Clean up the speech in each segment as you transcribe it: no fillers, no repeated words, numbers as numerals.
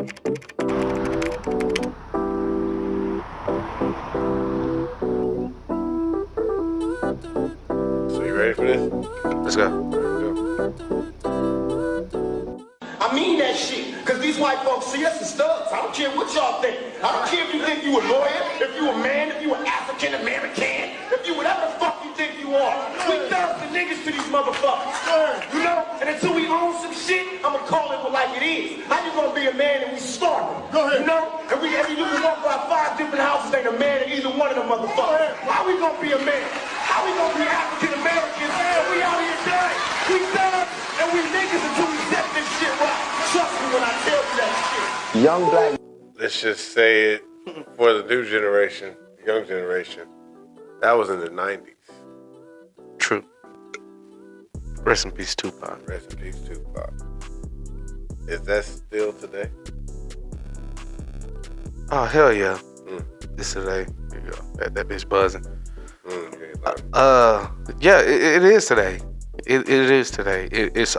So you ready for this? Let's go. I mean that shit, because these white folks see us as thugs. I don't care what y'all think. I don't care if you think you a lawyer, if you a man, if you an African American, if you whatever the fuck you think you are. We thugs and niggas to these motherfuckers. You know? And until we own some shit, I'ma call it like it is. How you gonna be a man and we starving? You know? And we every you can walk by 5 different houses, ain't a man in either one of them motherfuckers. Why we gonna be a man? How we gonna be African Americans and we out here dying? We thugs and we niggas until we set this shit right. Trust me when I tell you that shit. Young black. Let's just say it for the new generation, young generation. That was in the 90s. True. Rest in peace, Tupac. Rest in peace, Tupac. Is that still today? Oh, hell yeah. It's today. Here you go. That bitch buzzing. Yeah, it is today. It is today. It's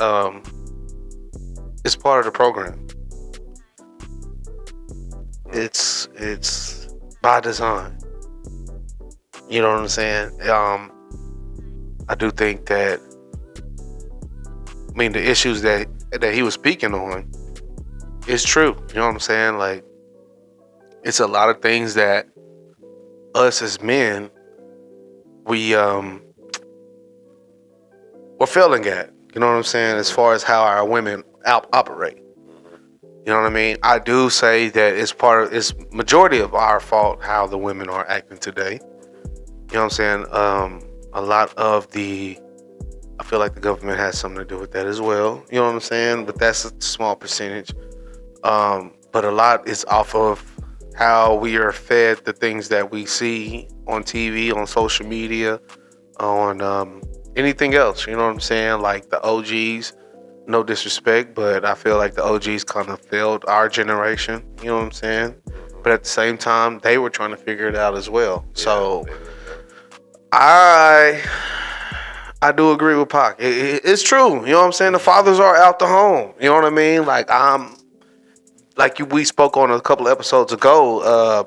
part of the program. It's by design. You know what I'm saying? I do think that, I mean, the issues that he was speaking on is true. You know what I'm saying? Like, it's a lot of things that us as men, we're failing at. You know what I'm saying? As far as how our women operate. You know what I mean? I do say that it's majority of our fault how the women are acting today. You know what I'm saying? A lot of I feel like the government has something to do with that as well. You know what I'm saying? But that's a small percentage. But a lot is off of how we are fed the things that we see on TV, on social media, on anything else. You know what I'm saying? Like the OGs. No disrespect, but I feel like the OGs kind of failed our generation. You know what I'm saying? But at the same time, they were trying to figure it out as well. Yeah, so I do agree with Pac. It's true. You know what I'm saying? The fathers are out the home. You know what I mean? Like we spoke on a couple episodes ago.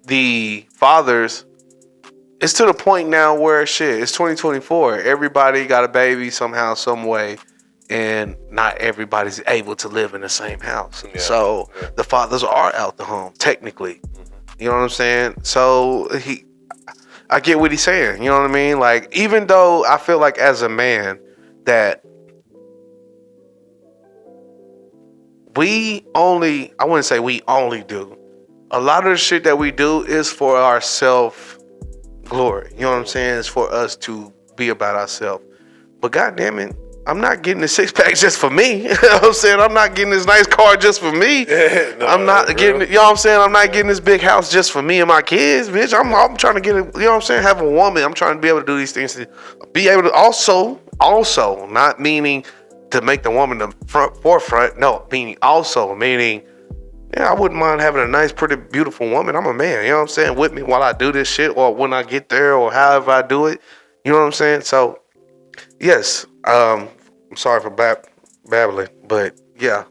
The fathers. It's to the point now where it's 2024. Everybody got a baby somehow, some way. And not everybody's able to live in the same house. Yeah, so the fathers are out the home, technically. You know what I'm saying? So I get what he's saying. You know what I mean? Like, even though I feel like as a man that I wouldn't say we only do. A lot of the shit that we do is for our self-glory. You know what I'm saying? It's for us to be about ourselves. But goddamn it, I'm not getting the 6-pack just for me. You know what I'm saying? I'm not getting this nice car just for me. I'm not getting, you know what I'm saying? I'm not getting this big house just for me and my kids, bitch. I'm trying to get, you know what I'm saying? Have a woman. I'm trying to be able to do these things to be able to also, not meaning to make the woman the forefront. No, meaning, yeah, I wouldn't mind having a nice, pretty, beautiful woman. I'm a man, you know what I'm saying? With me while I do this shit or when I get there or however I do it. You know what I'm saying? So, yes, I'm sorry for babbling, but yeah,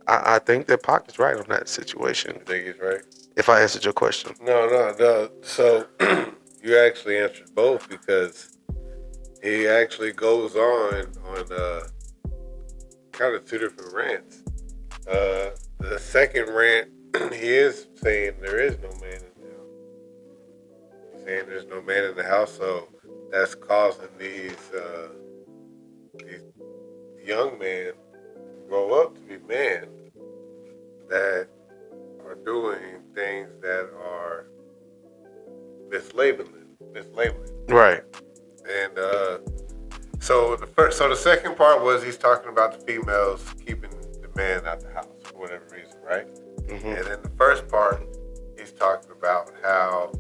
I think that Pac is right on that situation. I think he's right. If I answered your question. No. So you actually answered both because he actually goes on kind of 2 different rants. The second rant, he is saying there is no man in the house. He's saying there's no man in the house, so that's causing these young men grow up to be men that are doing things that are mislabeling. Right. And so the second part was he's talking about the females keeping the man out the house for whatever reason, right? Mm-hmm. And then the first part, he's talking about how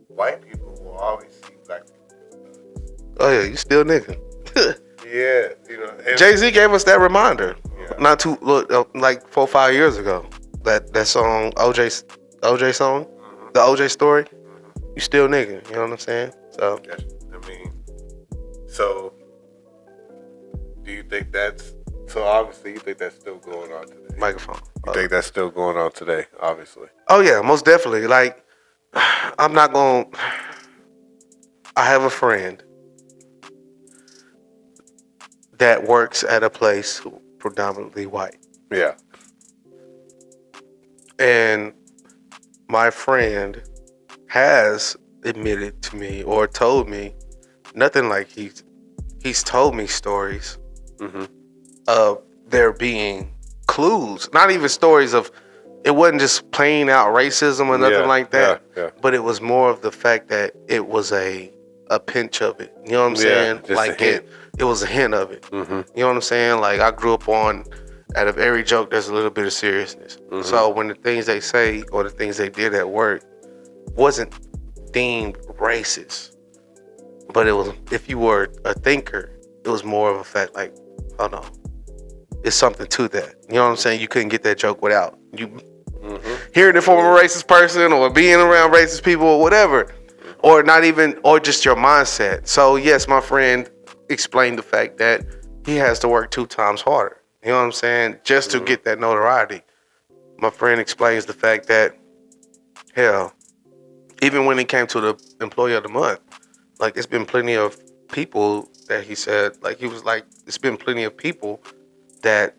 white people will always see black people. Oh yeah, you still nigga. Yeah, you know. Jay-Z gave us that reminder, not too like 4 or 5 years ago. That song, OJ song, the OJ story. You still nigga, you know what I'm saying? So yes, I mean, so do you think so obviously you think that's still going on today? Microphone. You think that's still going on today? Obviously. Oh yeah, most definitely. Like, I'm not going. I have a friend that works at a place predominantly white, Yeah. and my friend has admitted to me or told me nothing like he's told me stories of there being clues, not even stories of, it wasn't just plain out racism or nothing like that, but it was more of the fact that it was a pinch of it. You know what I'm saying? just Like a hint. it was a hint of it. You know what I'm saying? Like, I grew up on, out of every joke, there's a little bit of seriousness. So when the things they say or the things they did at work wasn't deemed racist, but it was, if you were a thinker, it was more of a fact like, oh no, it's something to that. You know what I'm saying? You couldn't get that joke without you hearing it from a racist person or being around racist people or whatever, or not even, or just your mindset. So yes, my friend explained the fact that he has to work 2 times harder. You know what I'm saying? Just to get that notoriety. My friend explains the fact that, hell, even when it came to the employee of the month, like, it's been plenty of people that he said, like, he was like, it's been plenty of people that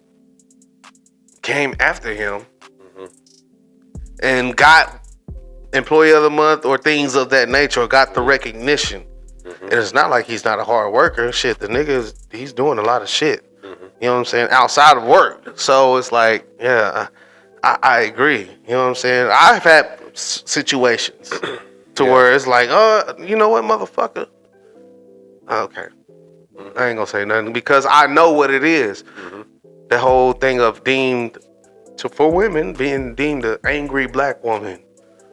came after him and got employee of the month or things of that nature, or got the recognition. And it's not like he's not a hard worker. Shit, the nigga, he's doing a lot of shit. You know what I'm saying? Outside of work. So it's like, yeah, I agree. You know what I'm saying? I've had situations to where it's like, oh, you know what, motherfucker? Okay. I ain't gonna say nothing because I know what it is. The whole thing of for women being deemed the angry black woman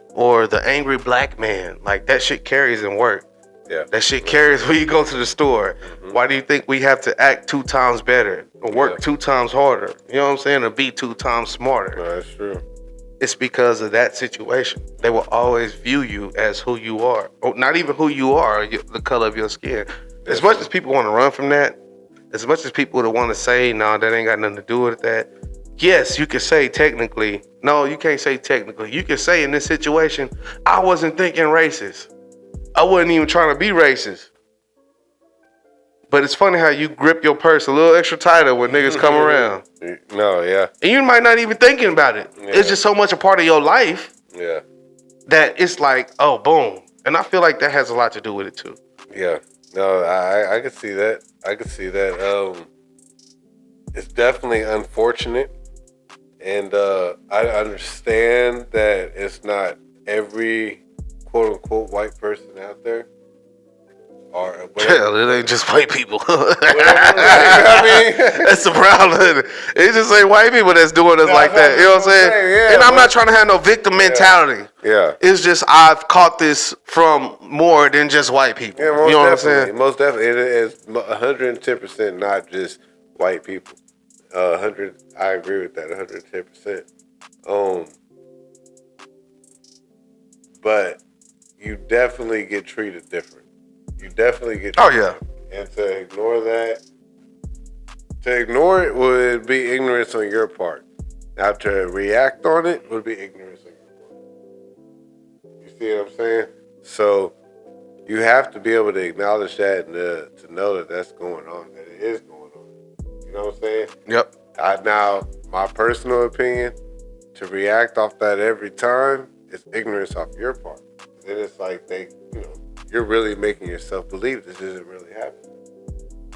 or the angry black man, like, that shit carries in work. Yeah. That shit carries when you go to the store. Why do you think we have to act 2 times better or work 2 times harder? You know what I'm saying? Or be 2 times smarter? No, that's true. It's because of that situation. They will always view you as who you are. Or not even who you are, the color of your skin. As much as people want to run from that, as much as people would want to say, no, that ain't got nothing to do with that. Yes, you can say technically. No, you can't say technically. You can say in this situation, I wasn't thinking racist. I wasn't even trying to be racist. But it's funny how you grip your purse a little extra tighter when niggas come around. No, yeah. And you might not even thinking about it. Yeah. It's just so much a part of your life Yeah. that it's like, oh, boom. And I feel like that has a lot to do with it too. Yeah. No, I could see that. I could see that. It's definitely unfortunate. And I understand that it's not every quote unquote white person out there. Or whatever. Hell, it ain't just white people. I mean, That's the problem. It just ain't white people that's doing us like that. You know what I'm saying? Yeah, and I'm not trying to have no victim mentality. Yeah. It's just I've caught this from more than just white people. Yeah, most you know what I'm definitely. saying? Most definitely. It is 110% not just white people. 100. I agree with that. 110%. But you definitely get treated different. You definitely get. Oh yeah. And to ignore it would be ignorance on your part. Now to react on it would be ignorance on your part. You see what I'm saying? So you have to be able to acknowledge that and to know that that's going on, that it is going on. You know what I'm saying? Yep. Now, my personal opinion, to react off that every time is ignorance off your part. Then it's like you're really making yourself believe this isn't really happening.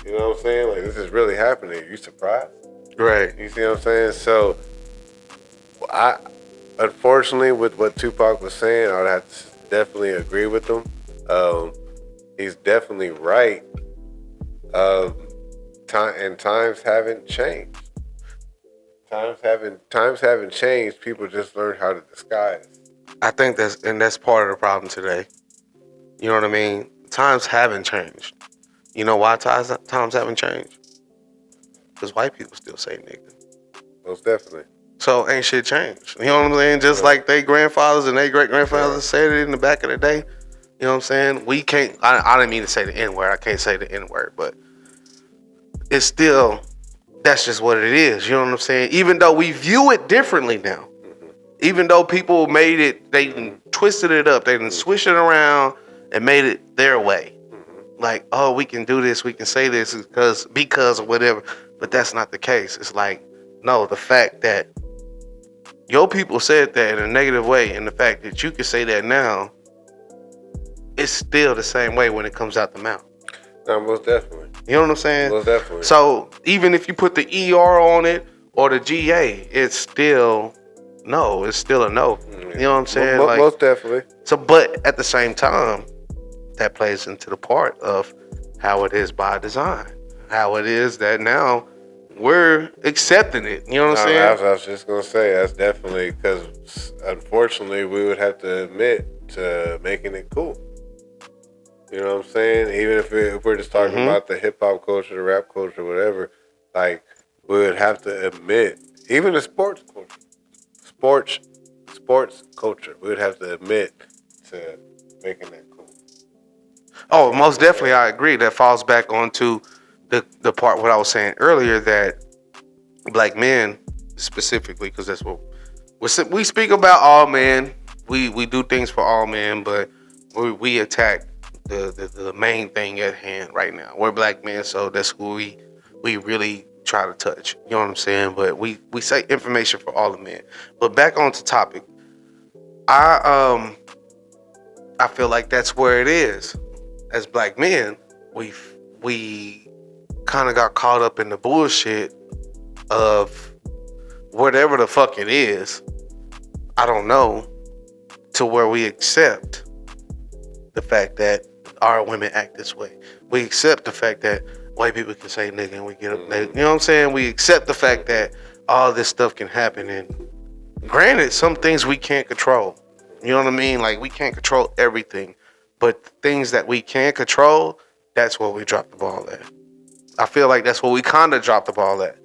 You know what I'm saying? Like, this is really happening. You surprised? Right. You see what I'm saying? So, unfortunately, with what Tupac was saying, I would have to definitely agree with him. He's definitely right. Times haven't changed. Times haven't changed. People just learn how to disguise. I think that's part of the problem today. You know what I mean? Times haven't changed. You know why times haven't changed? Because white people still say nigga. Most definitely. So ain't shit changed. You know what I'm saying? Just like they grandfathers and they great grandfathers said it in the back of the day. You know what I'm saying? We can't. I didn't mean to say the N word. I can't say the N word, but it's still that's just what it is. You know what I'm saying? Even though we view it differently now. Even though people made it, they done twisted it up, they done swished it around and made it their way. Like, oh, we can do this, we can say this because of whatever. But that's not the case. It's like, no, the fact that your people said that in a negative way, and the fact that you can say that now, it's still the same way when it comes out the mouth. No, most definitely. You know what I'm saying? Most definitely. So even if you put the ER on it or the GA, it's still no. It's still a no. You know what I'm saying? Most definitely. So, but at the same time, that plays into the part of how it is by design. How it is that now we're accepting it. You know what I'm saying? I was just gonna say that's definitely because unfortunately we would have to admit to making it cool. You know what I'm saying? Even if we're just talking about the hip hop culture, the rap culture, whatever, like we would have to admit, even the sports culture, we would have to admit to making that cool. Oh, most definitely, I agree. That falls back onto the part what I was saying earlier, that black men specifically, because that's what we speak about. All men, we do things for all men, but we attack the main thing at hand right now. We're black men, so that's who we really try to touch. You know what I'm saying? But we say information for all the men. But back onto topic, I feel like that's where it is. As black men, we kind of got caught up in the bullshit of whatever the fuck it is. I don't know, to where we accept the fact that our women act this way. We accept the fact that white people can say nigga and we get up. You know what I'm saying? We accept the fact that all this stuff can happen. And granted, some things we can't control. You know what I mean? Like, we can't control everything. But the things that we can control, that's where we drop the ball at. I feel like that's where we kind of drop the ball at.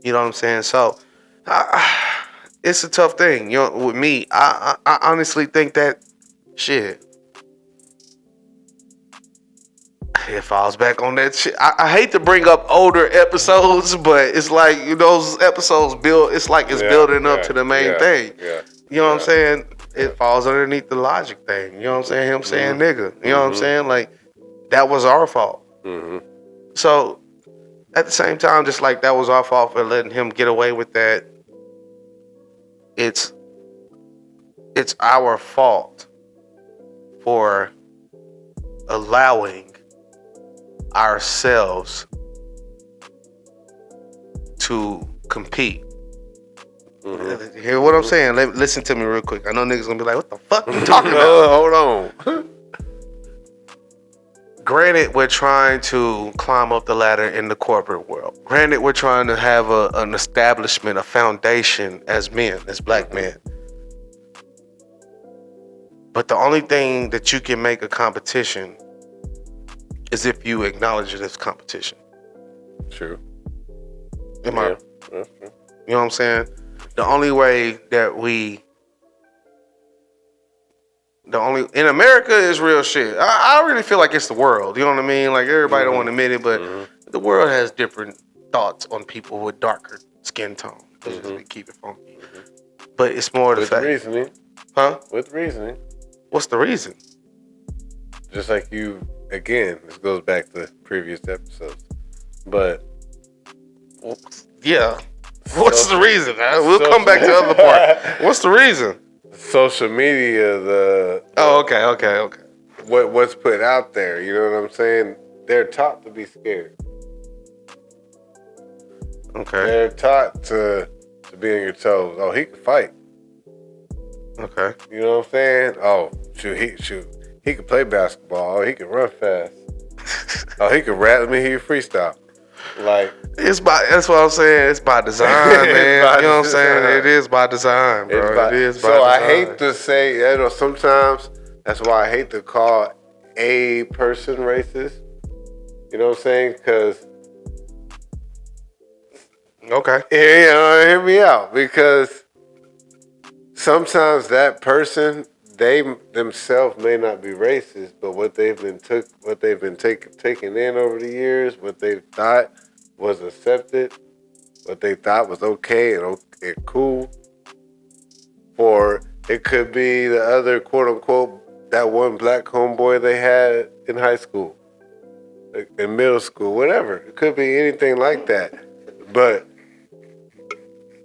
You know what I'm saying? So, it's a tough thing. You know, with me, I honestly think that shit, it falls back on that shit. I hate to bring up older episodes, but it's like, you know, those episodes building up to the main thing. Yeah. You know what I'm saying? It falls underneath the logic thing. You know what I'm saying? Him saying nigga. You know what I'm saying? Like, that was our fault. So, at the same time, just like that was our fault for letting him get away with that, it's our fault for allowing ourselves to compete. Hear what I'm saying? Listen to me real quick. I know niggas gonna be like, what the fuck you talking about? Hold on. Granted, we're trying to climb up the ladder in the corporate world. Granted, we're trying to have an establishment, a foundation as men, as black men. But the only thing that you can make a competition is if you acknowledge it as competition. True. Am I? That's true. You know what I'm saying? The only way that in America is real shit. I really feel like it's the world. You know what I mean? Like, everybody don't want to admit it, but the world has different thoughts on people with darker skin tone. Let's just keep it funky. But it's more the fact. With reasoning. Huh? With reasoning. What's the reason? Just like you, again, this goes back to previous episodes. But yeah. What's the reason? We'll come back to the other part. What's the reason? Social media, Okay. What's put out there, you know what I'm saying? They're taught to be scared. Okay. They're taught to be on your toes. Oh, he can fight. Okay. You know what I'm saying? Oh, he can play basketball. Oh, he can run fast. Oh, he can rap. Let me hear you freestyle. Like, that's what I'm saying. It's by design, man. You know what I'm saying? It is by design, bro. It is by design. So I hate to say, you know, sometimes that's why I hate to call a person racist. You know what I'm saying? Because okay, hear me out. Because sometimes that person, they themselves may not be racist, but what they've been taking in over the years, what they thought was accepted, what they thought was okay and cool. Or it could be the other quote unquote that one black homeboy they had in high school, in middle school, whatever. It could be anything like that. But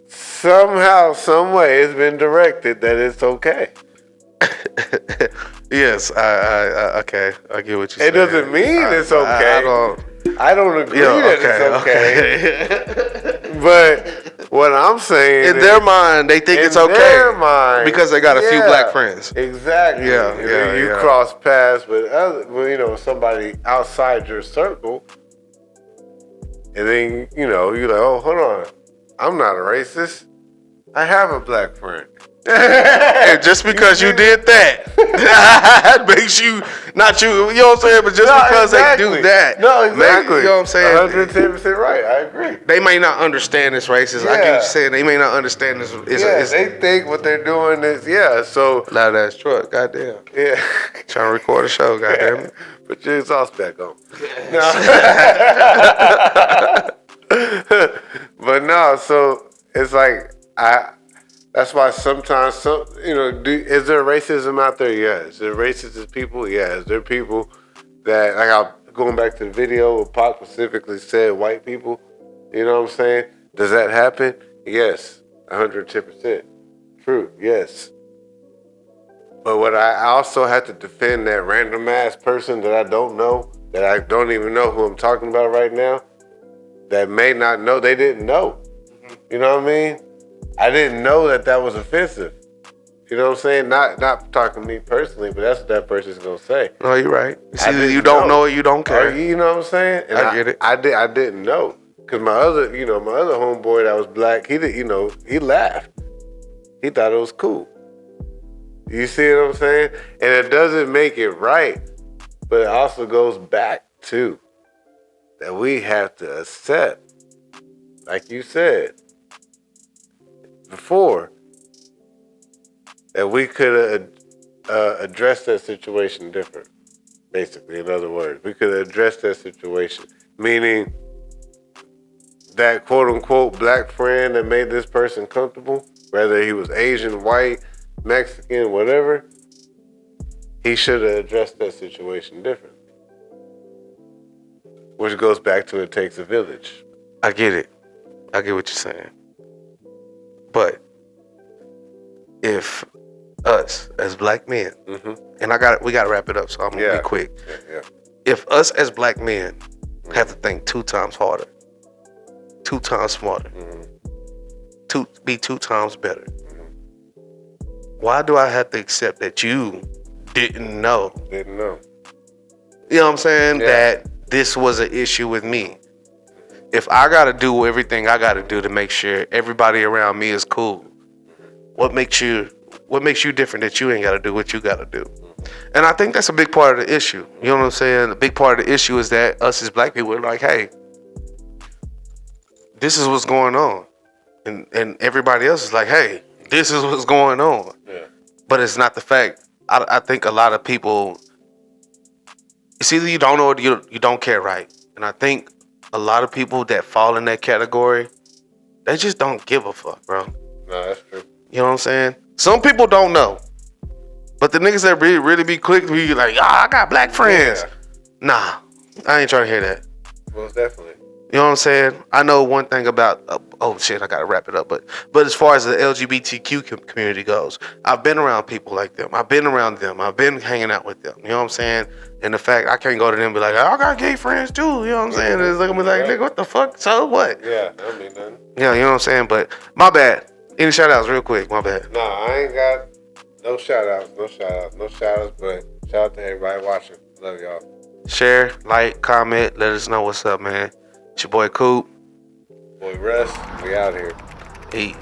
somehow, some way, it's been directed that it's okay. Yes, I okay, I get what you're saying. It doesn't mean it's okay. I don't agree that it's okay. But what I'm saying in their mind, they think it's okay. In their mind, because they got a few black friends. Exactly. You cross paths with somebody outside your circle, and then you're like, oh, hold on, I'm not a racist. I have a black friend. And just because you did that makes you not you. You know what I'm saying? But just because they do that, no, exactly. You know what I'm saying? 110% right. I agree. They may not understand this racist. I get what you're saying. They may not understand this. They think what they're doing is So loud ass truck. Goddamn. Yeah. Trying to record a show. Goddamn it. Put your exhaust back on. But no. So it's like That's why sometimes, is there racism out there? Yeah. Is there racist people? Yeah. Is there people that, going back to the video where Pac specifically said white people, you know what I'm saying? Does that happen? Yes. 110%. True. Yes. But what I also have to defend that random ass person that I don't know, that I don't even know who I'm talking about right now, that may not know, they didn't know. You know what I mean? I didn't know that was offensive. You know what I'm saying? Not talking to me personally, but that's what that person's gonna say. No, you're right. It's either you don't know or you don't care. You know what I'm saying? And I get it. I didn't know. Cause my other homeboy that was black, he laughed. He thought it was cool. You see what I'm saying? And it doesn't make it right, but it also goes back to that we have to accept, like you said before, that we could have addressed that situation different. Basically, in other words, we could have addressed that situation. Meaning that quote unquote black friend that made this person comfortable, whether he was Asian, white, Mexican, whatever, he should have addressed that situation different. Which goes back to it takes a village. I get it. I get what you're saying. But if us as black men, and we gotta wrap it up, so I'm gonna be quick. Yeah. If us as black men have to think 2 times harder, 2 times smarter, be 2 times better, why do I have to accept that you didn't know? You know what I'm saying? Yeah. That this was an issue with me. If I gotta do everything I gotta do to make sure everybody around me is cool, what makes you different that you ain't gotta do what you gotta do? And I think that's a big part of the issue. You know what I'm saying? A big part of the issue is that us as black people are like, hey, this is what's going on. And everybody else is like, hey, this is what's going on. Yeah. But it's not the fact. I think a lot of people, it's either you don't know or you don't care, right? And I think a lot of people that fall in that category, they just don't give a fuck, bro. No, that's true. You know what I'm saying? Some people don't know. But the niggas that really be quick to be like, I got black friends. Yeah. Nah, I ain't trying to hear that. Most definitely. You know what I'm saying? I know one thing about, I gotta wrap it up. But as far as the LGBTQ community goes, I've been around people like them. I've been around them. I've been hanging out with them. You know what I'm saying? And the fact I can't go to them and be like, I got gay friends too. You know what I'm saying? It's like, nigga, what the fuck? So what? Yeah, that mean nothing. Yeah, you know what I'm saying? But my bad. Any shout outs real quick? My bad. Nah, I ain't got no shout outs, but shout out to everybody watching. Love y'all. Share, like, comment, let us know what's up, man. It's your boy Coop. Boy Russ, we out here. Eat.